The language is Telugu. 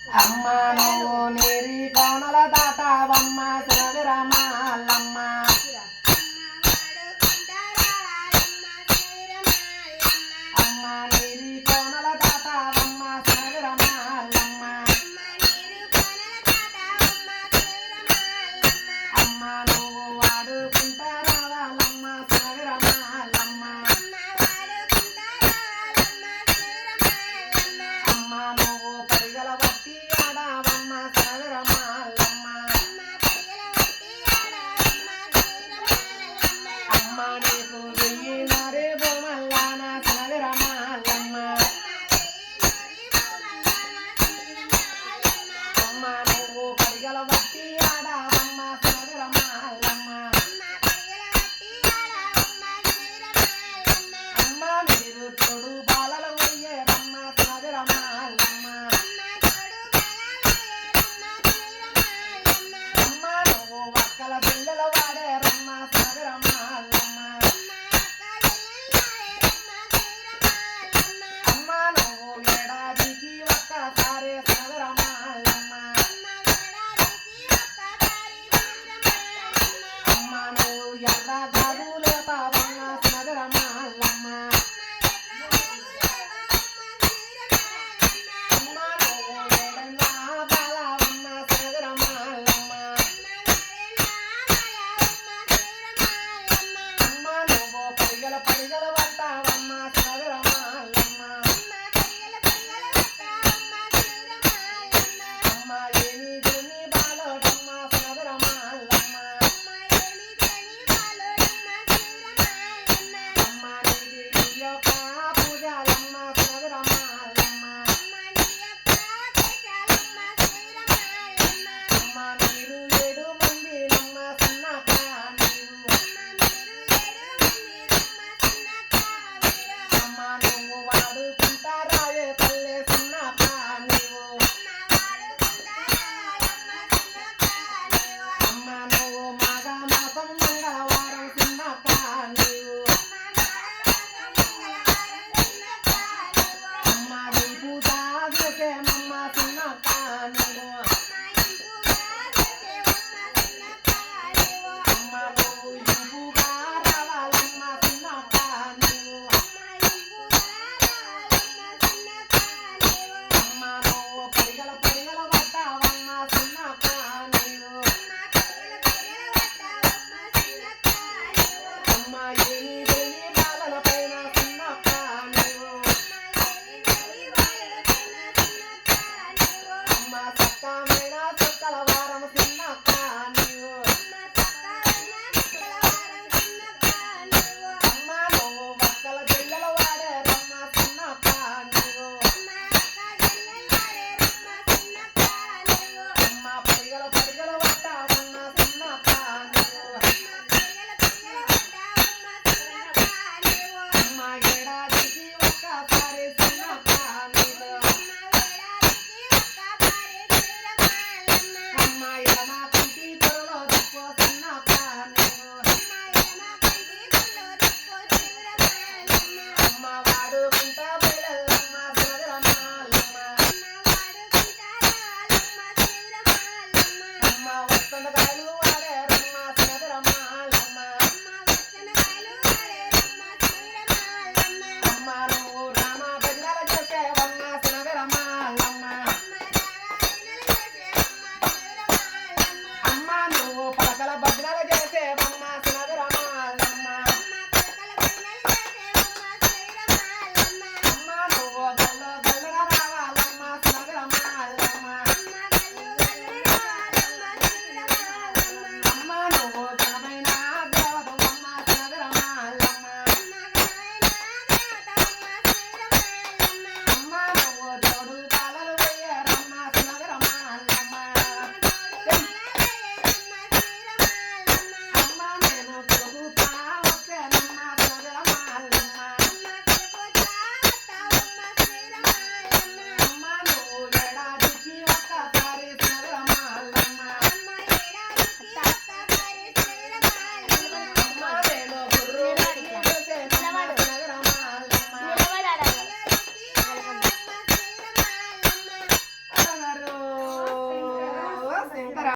అమ్మ నువ్వు నీరి కోనల దాటావమ్మ శివరామాలమ్మ అమ్మ నీరి కోనల దాటావమ్మ శివరామాలమ్మ అమ్మ నువ్వు వాడుకుంటా రావాలమ్మ శివరామాలమ్మ అమ్మ నువ్వు పరిగల వట్టి ఆడావమ్మ శివరామాలమ్మ అమ్మ నీకు వెయ్యినారే బొమ్మల్లాన శివరామాలమ్మ అమ్మ నువ్వు పరిగల వట్టి ఆడావమ్మ శివరామాలమ్మ అమ్మ మీరు తోడు బాలలు పోయేరమ్మ శివరామాలమ్మ అమ్మ నువ్వు వక్కల బిల్లలు వాడేరమ్మ శివరామాలమ్మ అమ్మ నువ్వు ఏడాదికి ఒక్కసారి శివరామాలమ్మ అమ్మ నువ్వు ఎర్ర గాజులేతావమ్మ శివరామాలమ్మ అమ్మ నువ్వు ఏడన్నా బాలవమ్మ శివరామాలమ్మ అమ్మ నువ్వు పరిగల పరిగల పట్టావమ్మ శివరామాలమ్మ అమ్మ ఏమి దేని బాలోడమ్మ శివరామాలమ్మ అమ్మ నీది నీ యొక్క పూజలమ్మ శివరామాలమ్మ అమ్మ మీరు 7 మందిలమ్మ చిన్నక్క నీవు అమ్మ నువ్వు వాడుకుంటా రావే తల్లే చిన్నక్క నీవు అమ్మ నువ్వు మాఘ మాసం మంగళవారం చిన్నక్క నీవు అమ్మ నీ పూజ చేసేమమ్మ చిన్నక్క నీవు అమ్మ నువ్వు ఇంపుగా రావాలమ్మ చిన్నక్క నీవు అమ్మ నువ్వు పరిగల పరిగల పట్టావమ్మ చిన్నక్క నీవు అమ్మ ఏమి దేని బాలల పైన చిన్నక్క నీవు శంకర